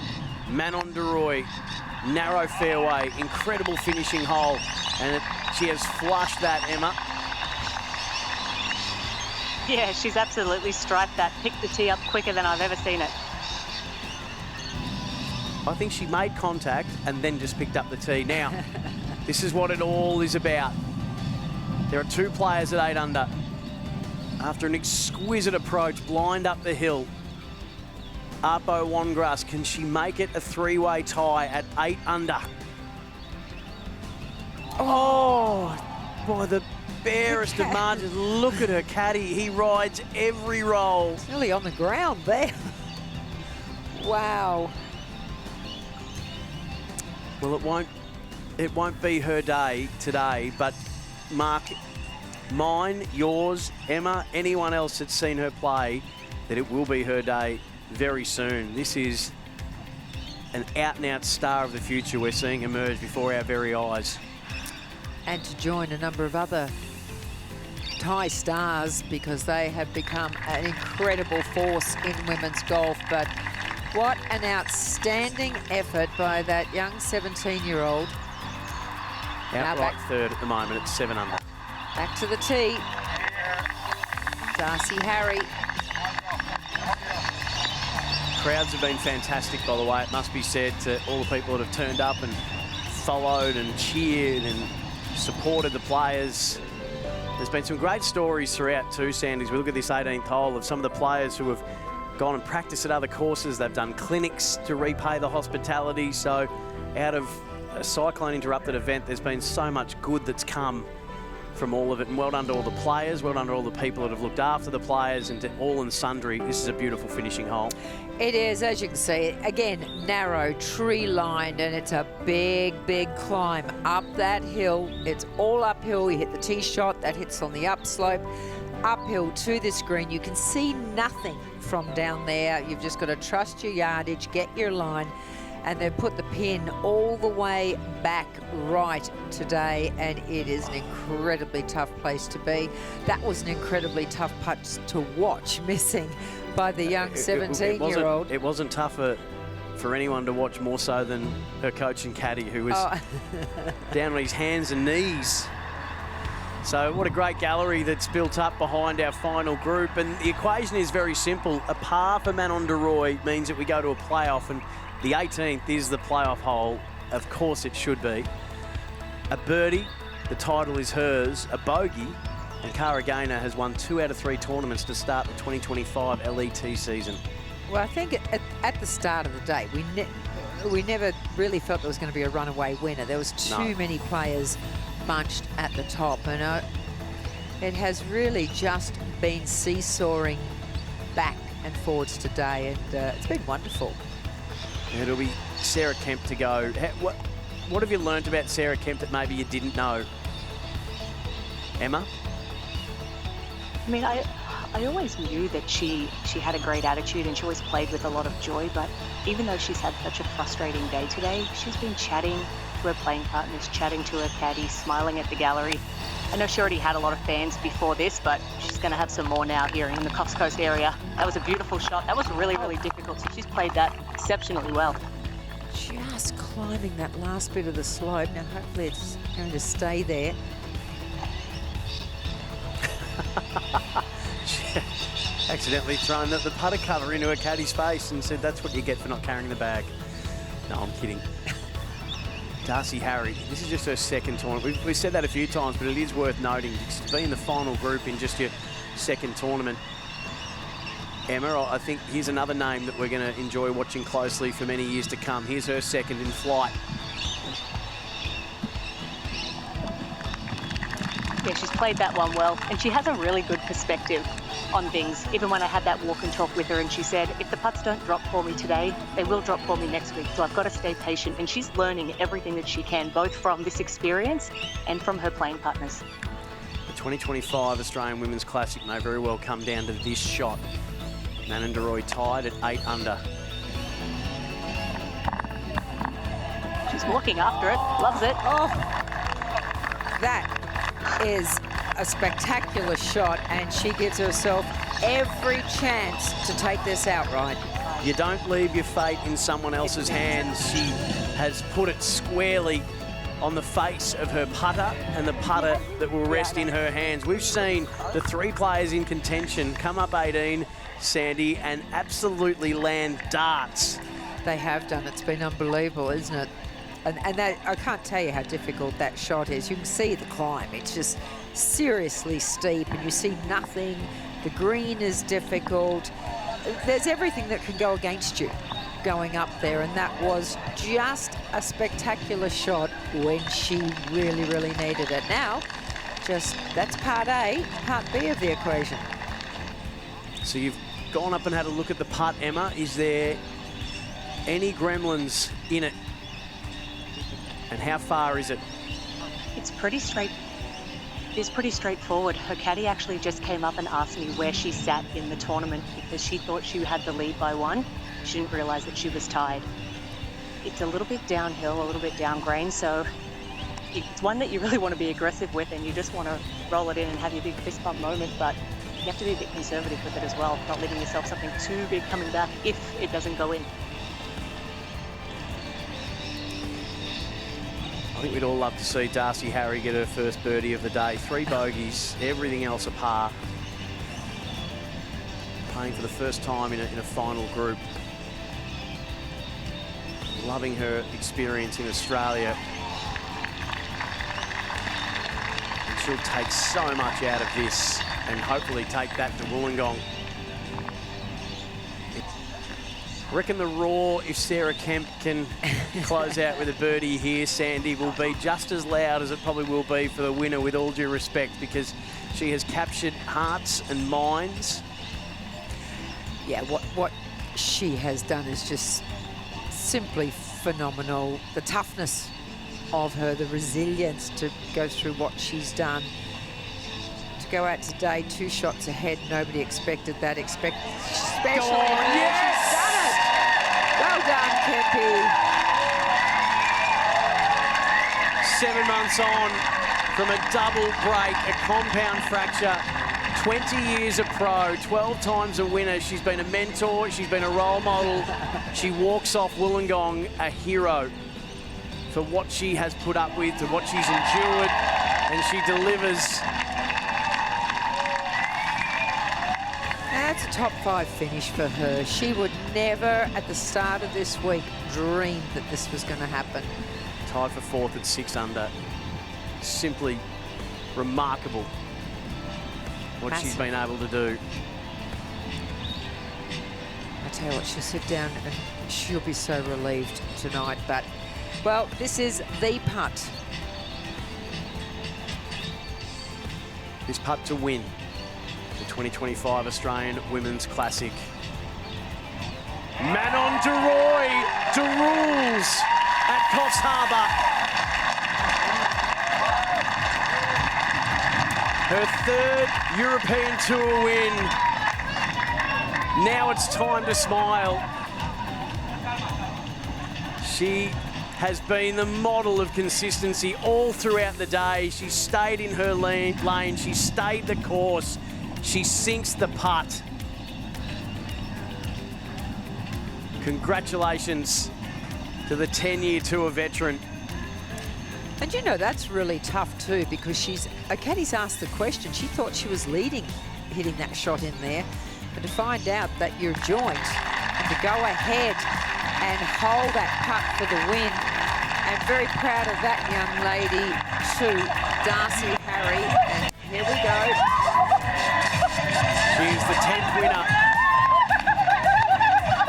Manon De Roey. Narrow fairway, incredible finishing hole. And she has flushed that, Emma.
Yeah, she's absolutely striped that. Picked the tee up quicker than I've ever seen it.
I think she made contact and then just picked up the tee. Now, this is what it all is about. There are 2 players at 8 under. After an exquisite approach, blind up the hill. Cholcheva Wongras, can she make it a 3-way tie at 8 under? Oh, by the barest of margins. Look at her caddy. He rides every roll.
It's nearly on the ground there. Wow.
Well, it won't be her day today, but mark mine, yours, Emma, anyone else that's seen her play, that it will be her day very soon. This is an out-and-out star of the future we're seeing emerge before our very eyes.
And to join a number of other Thai stars, because they have become an incredible force in women's golf. But what an outstanding effort by that young 17-year-old.
Outright third at the moment at 7 under.
Back to the tee. Darcy Harry.
Crowds have been fantastic, by the way, it must be said, to all the people that have turned up and followed and cheered and supported the players. There's been some great stories throughout too, Sandys. We look at this 18th hole of some of the players who have gone and practiced at other courses. They've done clinics to repay the hospitality. So out of a cyclone-interrupted event, there's been so much good that's come from all of it. And well done to all the players, well done to all the people that have looked after the players, and to all and sundry. This is a beautiful finishing hole.
It is, as you can see, again, narrow, tree-lined, and it's a big, big climb up that hill. It's all uphill. You hit the tee shot, that hits on the upslope. Uphill to this green. You can see nothing from down there. You've just got to trust your yardage, get your line, and they've put the pin all the way back right today, and it is an incredibly tough place to be. That was an incredibly tough putt to watch, missing by the young 17-year-old.
It wasn't tougher for anyone to watch, more so than her coach and caddy, who was down on his hands and knees. So what a great gallery that's built up behind our final group. And the equation is very simple. A par for Manon De Roey means that we go to a playoff, and the 18th is the playoff hole. Of course it should be. A birdie, the title is hers. A bogey, and Cara Gainer has won 2 out of 3 tournaments to start the 2025 LET season.
Well, I think at the start of the day, we never really felt there was going to be a runaway winner. There was too many players bunched at the top, and it has really just been seesawing back and forwards today, and it's been wonderful.
It'll be Sarah Kemp to go. What have you learnt about Sarah Kemp that maybe you didn't know? Emma?
I mean, I always knew that she had a great attitude and she always played with a lot of joy, but even though she's had such a frustrating day today, she's been chatting to her playing partners, chatting to her caddy, smiling at the gallery. I know she already had a lot of fans before this, but she's going to have some more now here in the Coffs Coast area. That was a beautiful shot. That was really, really difficult, so she's played that exceptionally well.
just climbing that last bit of the slope. Now, hopefully it's going to stay there.
Accidentally thrown the putter cover into her caddy's face and said, that's what you get for not carrying the bag. No, I'm kidding. Darcy Harry, this is just her second tournament. We've said that a few times, but it is worth noting to be in the final group in just your second tournament. Emma, I think here's another name that we're going to enjoy watching closely for many years to come. Here's her second in flight.
Yeah, she's played that one well, and she has a really good perspective on things. Even when I had that walk and talk with her, and she said, if the putts don't drop for me today, they will drop for me next week. So I've got to stay patient. And she's learning everything that she can, both from this experience and from her playing partners.
The 2025 Australian Women's Classic may very well come down to this shot. Manon De Roey tied at 8 under.
She's walking after it, loves it.
Oh, that is a spectacular shot, and she gives herself every chance to take this outright.
You don't leave your fate in someone else's hands. She has put it squarely on the face of her putter and the putter that will rest in her hands. We've seen the three players in contention come up 18, Sandy, and absolutely land darts.
They have done. It's been unbelievable, isn't it? And that, I can't tell you how difficult that shot is. You can see the climb. It's just seriously steep, and you see nothing. The green is difficult. There's everything that can go against you going up there, and that was just a spectacular shot when she really, really needed it. Now, that's part A. Part B of the equation.
So you've gone up and had a look at the putt, Emma. Is there any gremlins in it? And how far is it?
It's pretty straightforward. Her caddy actually just came up and asked me where she sat in the tournament because she thought she had the lead by 1. She didn't realise that she was tied. It's a little bit downhill, a little bit down grain, so it's one that you really want to be aggressive with, and you just want to roll it in and have your big fist bump moment, but you have to be a bit conservative with it as well, not leaving yourself something too big coming back if it doesn't go in.
I think we'd all love to see Darcy Harry get her first birdie of the day. 3 bogeys, everything else a par. Playing for the first time in a final group. Loving her experience in Australia. And she'll take so much out of this and hopefully take that to Wollongong. I reckon the roar, if Sarah Kemp can close out with a birdie here, Sandy, will be just as loud as it probably will be for the winner, with all due respect, because she has captured hearts and minds.
Yeah, what she has done is just simply phenomenal. The toughness of her, the resilience to go through what she's done. To go out today 2 shots ahead, nobody expected that, especially
yes!
She's done it. Well done, Kempy.
7 months on from a double break, a compound fracture. 20 years a pro, 12 times a winner. She's been a mentor, she's been a role model. She walks off Wollongong a hero for what she has put up with, to what she's endured, and she delivers.
That's a top 5 finish for her. She would never, at the start of this week, dream that this was going to happen.
Tied for 4th at 6 under. Simply remarkable what she's been able to do.
I tell you what, she'll sit down and she'll be so relieved tonight. But, well, this is the putt.
This putt to win the 2025 Australian Women's Classic. Manon De Roey rules at Coffs Harbour. Her 3rd European Tour win. Now it's time to smile. She has been the model of consistency all throughout the day. She stayed in her lane. She stayed the course. She sinks the putt. Congratulations to the 10-year tour veteran.
And you know, that's really tough too, because Caddy's asked the question. She thought she was leading, hitting that shot in there. But to find out that you're joint and to go ahead and hold that putt for the win. And very proud of that young lady too, Darcy Harry. And here we go.
She's the 10th winner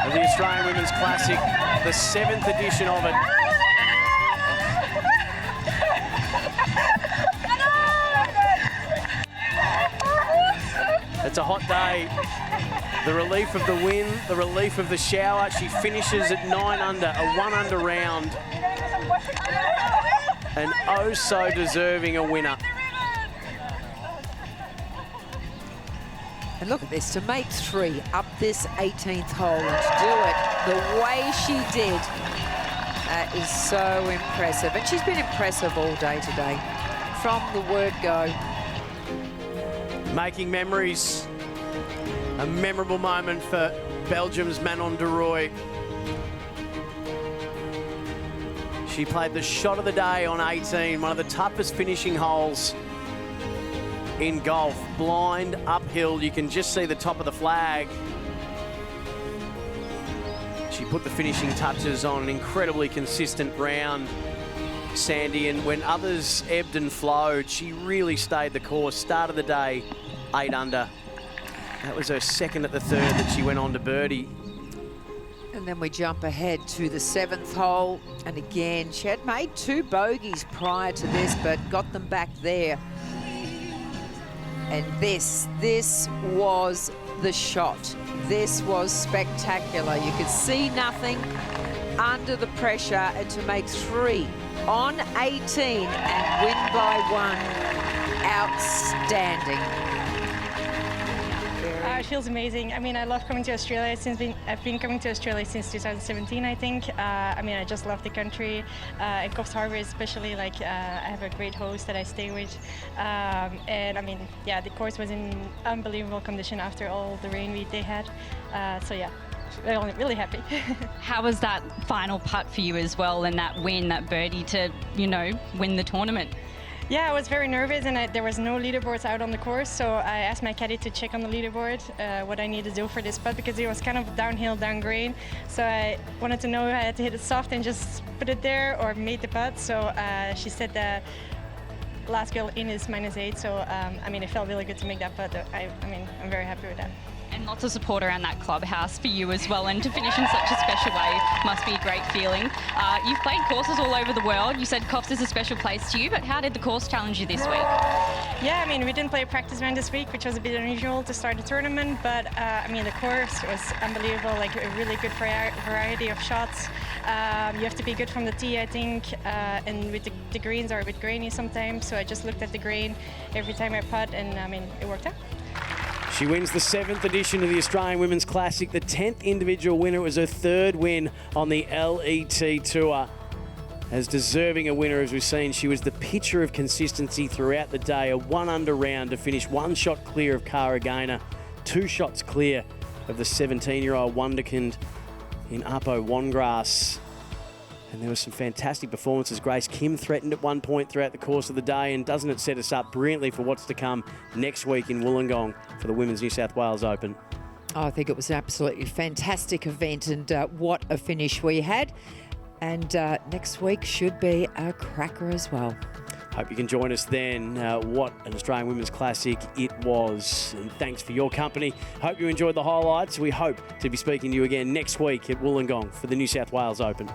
of the Australian Women's Classic, the 7th edition of it. It's a hot day. The relief of the win, the relief of the shower. She finishes at 9 under, a 1 under round. And oh so deserving a winner.
And look at this, to make 3 up this 18th hole and to do it the way she did, that is so impressive. And she's been impressive all day today, from the word go.
Making memories. A memorable moment for Belgium's Manon De Roey. She played the shot of the day on 18, one of the toughest finishing holes in golf. Blind, uphill, you can just see the top of the flag. She put the finishing touches on an incredibly consistent round, Sandy, and when others ebbed and flowed, she really stayed the course. Start of the day, 8 under. That was her second at the third that she went on to birdie.
And then we jump ahead to the 7th hole. And again, she had made 2 bogeys prior to this, but got them back there. And this was the shot. This was spectacular. You could see nothing under the pressure, and to make 3 on 18 and win by 1, outstanding.
It feels amazing. I mean, I love coming to Australia. I've been coming to Australia since 2017, I think. I mean, I just love the country. And Coffs Harbour especially, like, I have a great host that I stay with. And I mean, yeah, the course was in unbelievable condition after all the rain they had. So yeah, really happy.
How was that final putt for you as well, and that win, that birdie to, you know, win the tournament?
Yeah, I was very nervous, and there was no leaderboards out on the course, so I asked my caddy to check on the leaderboard what I needed to do for this putt, because it was kind of downhill, down green. So I wanted to know if I had to hit it soft and just put it there or made the putt. So she said that last girl in is -8, so I mean, it felt really good to make that putt. I mean, I'm very happy with that.
And lots of support around that clubhouse for you as well, and to finish in such a special way must be a great feeling. You've played courses all over the world. You said Coffs is a special place to you, but how did the course challenge you this week?
Yeah, I mean, we didn't play a practice round this week, which was a bit unusual to start the tournament, but I mean, the course was unbelievable, like a really good variety of shots. You have to be good from the tee, I think, and with the greens are a bit grainy sometimes, so I just looked at the green every time I putt, and I mean, it worked out.
She wins the 7th edition of the Australian Women's Classic, the 10th individual winner. It was her 3rd win on the LET Tour. As deserving a winner, as we've seen, she was the picture of consistency throughout the day. A 1 under round to finish 1 shot clear of Cara Gainer, 2 shots clear of the 17-year-old wonderkind in Cholcheva Wongras. And there were some fantastic performances. Grace Kim threatened at one point throughout the course of the day, and doesn't it set us up brilliantly for what's to come next week in Wollongong for the Women's New South Wales Open?
Oh, I think it was an absolutely fantastic event, and what a finish we had. And next week should be a cracker as well.
Hope you can join us then. What an Australian Women's Classic it was. And thanks for your company. Hope you enjoyed the highlights. We hope to be speaking to you again next week at Wollongong for the New South Wales Open.